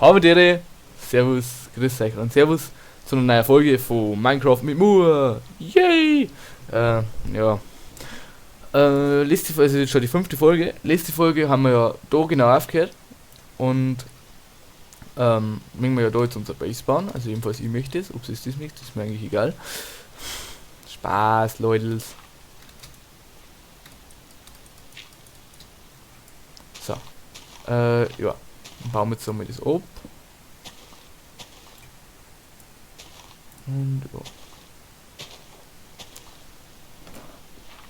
Habe Dere, Servus, grüß euch und Servus zu einer neuen Folge von Minecraft mit Moore. Yay! Ja. Letzte Folge, also jetzt schon die 5. Folge. Letzte Folge haben wir ja da genau aufgehört und möchten wir ja da jetzt unser Base bauen. Also jedenfalls ich möchte es, ob es das nicht, ist mir eigentlich egal. Spaß, Leute. So. Ja. Dann bauen wir jetzt einmal das ab. Und ja.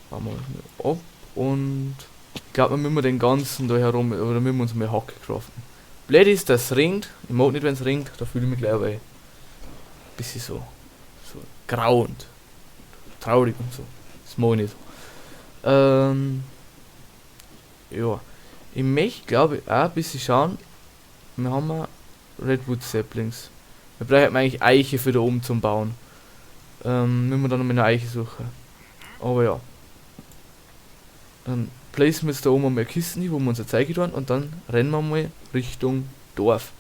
Bauen wir das mal ab und ich glaube, wir müssen den ganzen da herum, oder müssen wir uns mal Hacke craften. Blöd ist, dass es regnet. Ich mag nicht, wenn es regnet, da fühle ich mich gleich aber ein bisschen so grauend. Traurig und so. Das mag ich nicht. Ja. Ich möchte, glaube ich, auch ein bisschen schauen. Wir haben ja Redwood Saplings. Wir brauchen eigentlich Eiche für da oben zum Bauen. Müssen wir dann noch eine Eiche suchen. Aber ja. Dann placen wir jetzt da oben mal Kisten hin, wo wir unser Zeug tun und dann rennen wir mal Richtung Dorf.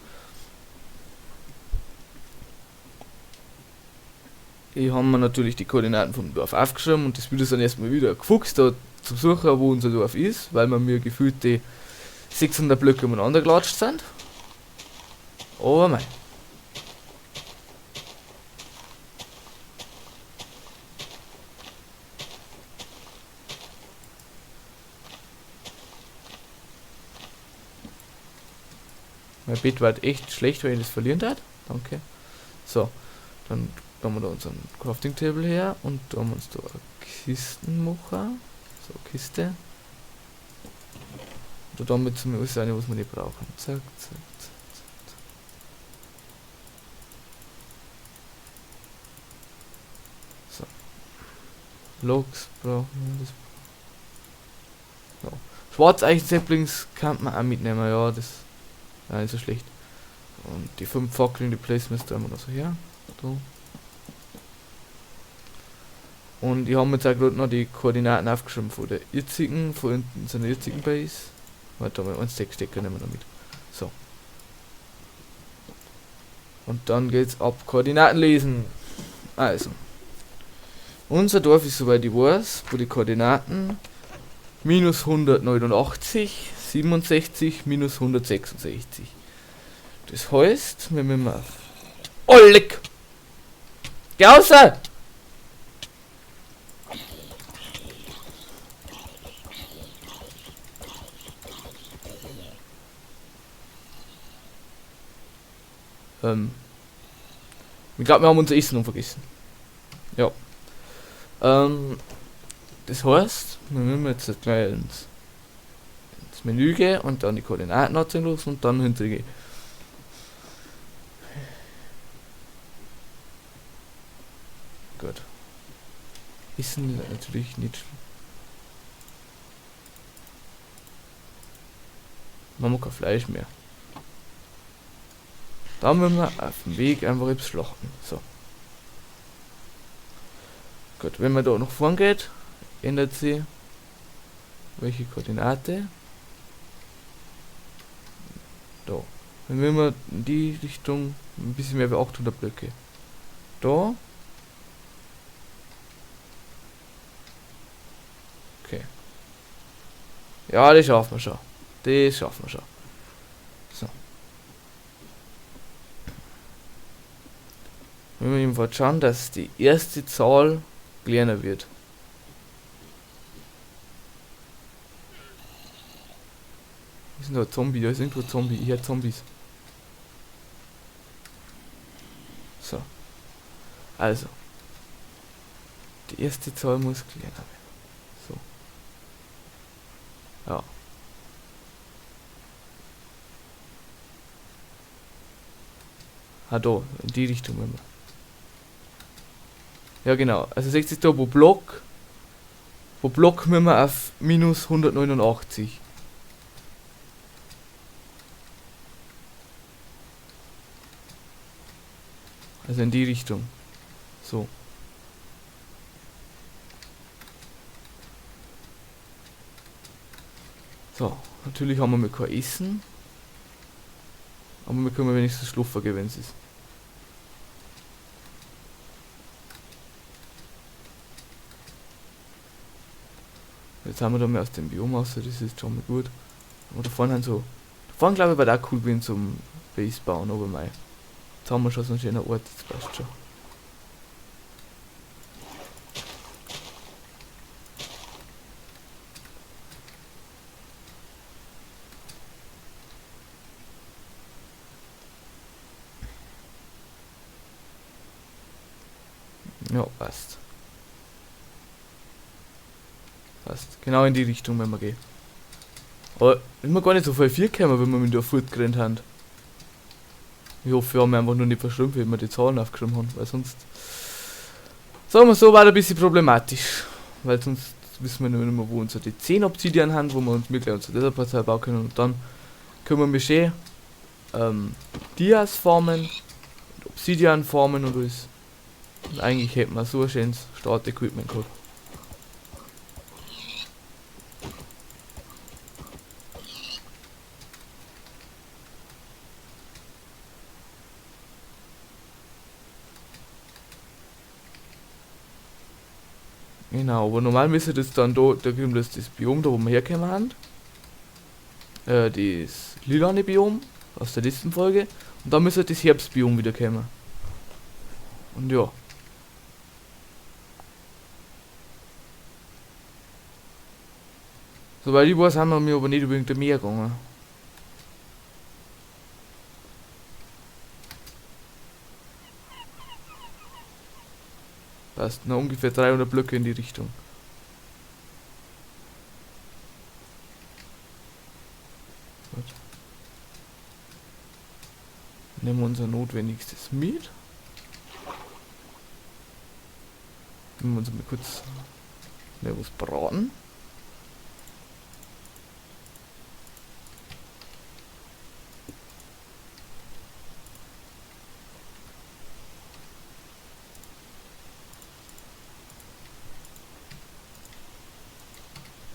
Ich habe mir natürlich die Koordinaten vom Dorf aufgeschrieben und das wird dann erstmal wieder gefuchst, da zu suchen, wo unser Dorf ist, weil wir mir gefühlt die 600 Blöcke umeinander gelatscht sind. Aber mei. Mein Bett war echt schlecht, weil ich das verlieren hat. Danke. So, dann haben wir da unseren Crafting Table her und da haben wir uns da Kisten machen. So, Kiste. Und damit zum alles eine, was wir nicht brauchen. Zack, zack, zack, zack. So. Logs brauchen wir. Das. So. Schwarzeichen-Saplings kann man auch mitnehmen, ja, das ist nicht so schlecht. Und die 5 Fackeln, die Placements, da haben wir noch so her. So. Und ich habe mir jetzt auch gerade noch die Koordinaten aufgeschrieben von der jetzigen, von unserer jetzigen Base. Warte mal, einen Stecker nehmen wir noch mit. So. Und dann geht's ab Koordinaten lesen. Also. Unser Dorf ist, soweit ich weiß, wo die Koordinaten minus 189, 67, minus 166. Das heißt, wenn wir mal... Oh, leck! Geh raus! Ich glaube, wir haben unser Essen noch vergessen. Ja. Das heißt, wir müssen jetzt gleich ins Menü gehen und dann die Koordinaten anzeigen lassen und dann hintergehen. Gut. Essen natürlich nicht. Man hat kein Fleisch mehr. Da müssen wir auf dem Weg einfach jetzt schlachten. So. Gut, wenn man da nach vorn geht, ändert sich welche Koordinate. Da. Dann will wir in die Richtung ein bisschen mehr wie 800 Blöcke. Da. Okay. Ja, das schaffen wir schon. Das schaffen wir schon. So. Wenn wir jedenfalls schauen, dass die erste Zahl kleiner wird. Ist denn da ein Zombie? Da ist irgendwo ein Zombie. Ich höre Zombies. So. Also. Die erste Zahl muss kleiner werden. So. Ja. Ah, da. In die Richtung wenn wir. Ja genau, also seht ihr da, wo Block müssen wir auf minus 189. Also in die Richtung. So. So, natürlich haben wir mit kein Essen. Aber wir können wenigstens schlafen gehen, wenn es ist. Jetzt haben wir da mehr aus dem Biom raus, das ist schon mal gut. Aber da vorne haben so. Da vorne glaube ich war auch cool gewesen zum Base bauen, aber mei. Jetzt haben wir schon so einen schönen Ort, das passt schon. Ja, passt. Passt. Genau in die Richtung, wenn wir gehen. Aber ist mir gar nicht so viel viel gekommen, wenn wir mit der Furt gerannt haben. Ich hoffe, wir haben einfach nur nicht verschwunden, wenn wir die Zahlen aufgeschrieben haben, weil sonst. Sagen wir so, war das ein bisschen problematisch. Weil sonst wissen wir nicht mehr, wo unsere die 10 Obsidian haben, wo wir uns gleich unsere Desert-Partei bauen können. Und dann können wir schön Dias formen, Obsidian formen und alles. Und eigentlich hätten wir so ein schönes Start-Equipment gehabt. Genau, aber normal müsste das dann da gibt es das Biom, da wo wir herkommen haben. Das lilane Biom aus der letzten Folge. Und dann müsste das Herbstbiom wieder kommen. Und ja. Soweit ich weiß, haben wir mir aber nicht über irgendein Meer gegangen. Passt, noch ungefähr 300 Blöcke in die Richtung. Gut. Nehmen wir unser Notwendigstes mit. Nehmen wir uns mal kurz was braten.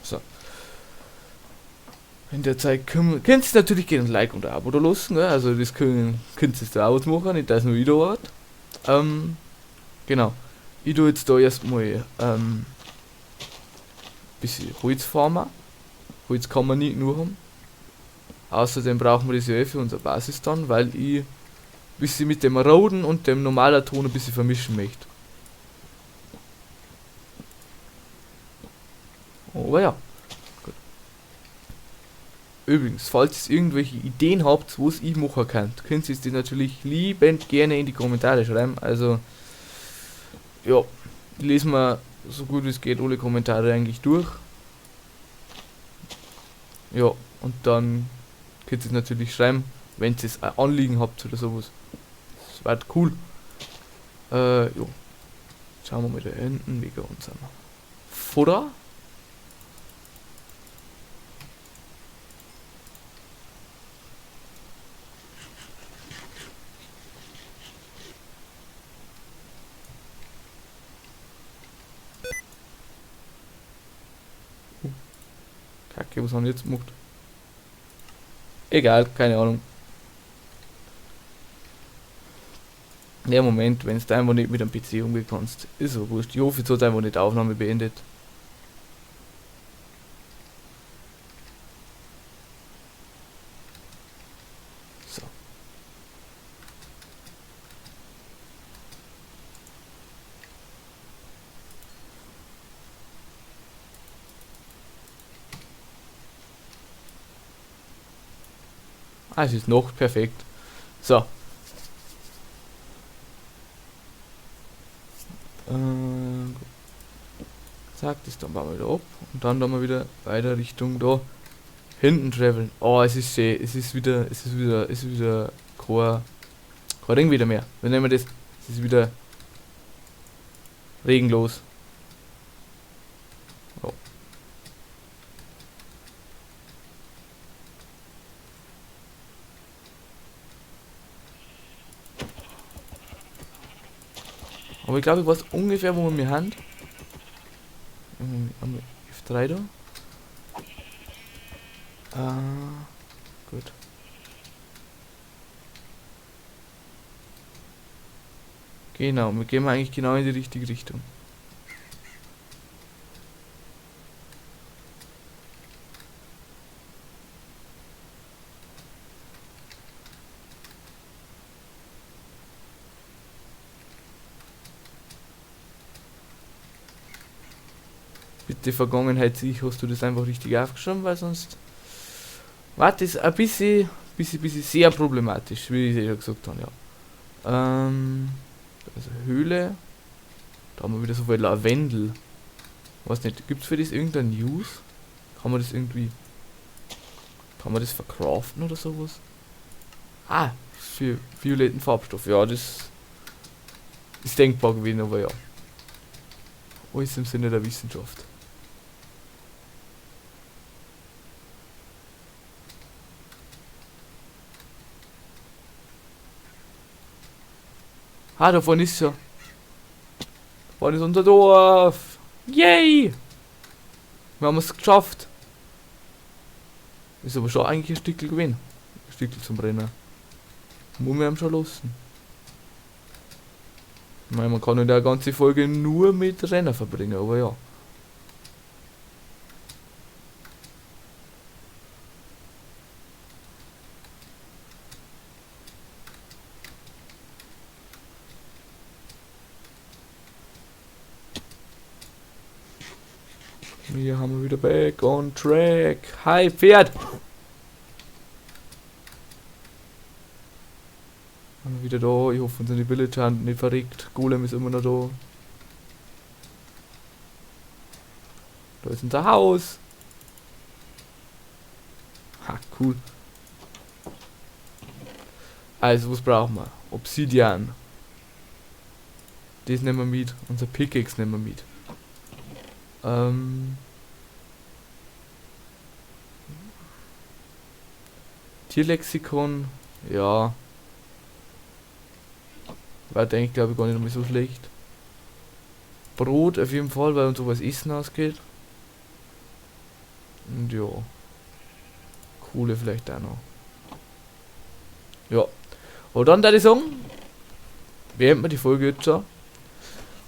So. In der Zeit könnt ihr natürlich gerne ein Like und ein Abo da lassen, gell? Also das könnt ihr da ausmachen, nicht dass nur wieder wart. Genau. Ich tue jetzt da erstmal bisschen Holz farmen. Holz kann man nicht nur haben. Außerdem brauchen wir das ja für unsere Basis dann, weil ich ein bisschen mit dem Roden und dem normalen Ton ein bisschen vermischen möchte. Aber ja. Gut. Übrigens, falls ihr irgendwelche Ideen habt, was ich machen kann, könnt ihr es die natürlich liebend gerne in die Kommentare schreiben. Also, ja, ich lese mal so gut wie es geht alle Kommentare eigentlich durch. Ja, und dann könnt ihr es natürlich schreiben, wenn ihr es ein Anliegen habt oder sowas. Das wird cool. Ja. Schauen wir mal da hinten wegen unserem Futter. Kacke, was haben wir jetzt gemacht? Egal, keine Ahnung. Ja, Moment, wenn du einfach nicht mit einem PC umgehen kannst, ist so wurscht. Ich hoffe, jetzt hat einfach nicht die Aufnahme beendet. So. Ah, es ist noch perfekt. So. Zack, das dann bauen wir wieder ab. Und dann wir wieder weiter Richtung da hinten traveln. Oh, es ist schön. Es ist wieder kein Ring wieder mehr. Wir nehmen das. Es ist wieder regenlos. Oh. Aber ich glaube, ich weiß ungefähr, wo wir mir haben. Haben wir F3 da? Gut. Genau, wir gehen eigentlich genau in die richtige Richtung. Bitte Vergangenheit sicher, hast du das einfach richtig aufgeschrieben, weil sonst war das ein bisschen sehr problematisch, wie ich ja gesagt habe, ja. Also Höhle. Da haben wir wieder so viel Lavendel. Weiß nicht, gibt's für das irgendein News? Kann man das irgendwie. Kann man das verkraften oder sowas? Ah, für violetten Farbstoff. Ja, das ist denkbar gewesen, aber ja. Alles im Sinne der Wissenschaft. Ah, da vorne ist ja. Da vorne ist unser Dorf. Yay! Wir haben es geschafft. Ist aber schon eigentlich ein Stückel gewesen. Ein Stückel zum Rennen. Muss man ihm schon lassen. Ich meine, man kann in der ganzen Folge nur mit Rennen verbringen, aber ja. Hier haben wir wieder back on track. Hi, Pferd! Haben wir wieder da. Ich hoffe, unsere Villager haben nicht verreckt. Golem ist immer noch da. Da ist unser Haus. Ha, cool. Also, was brauchen wir? Obsidian. Das nehmen wir mit. Unser Pickaxe nehmen wir mit. Tierlexikon. Ja. War denke glaube ich gar nicht mehr so schlecht. Brot auf jeden Fall, weil uns sowas Essen ausgeht. Und ja. Kohle vielleicht auch noch. Ja. Aber dann würde ich sagen, beenden wir die Folge jetzt schon.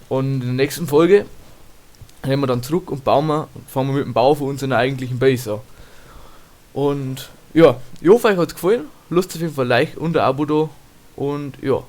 Und in der nächsten Folge nehmen wir dann zurück und fangen wir mit dem Bau von unserer eigentlichen Base an. Und ja, ich hoffe euch hat es gefallen. Lasst auf jeden Fall Like und ein Abo da. Und ja.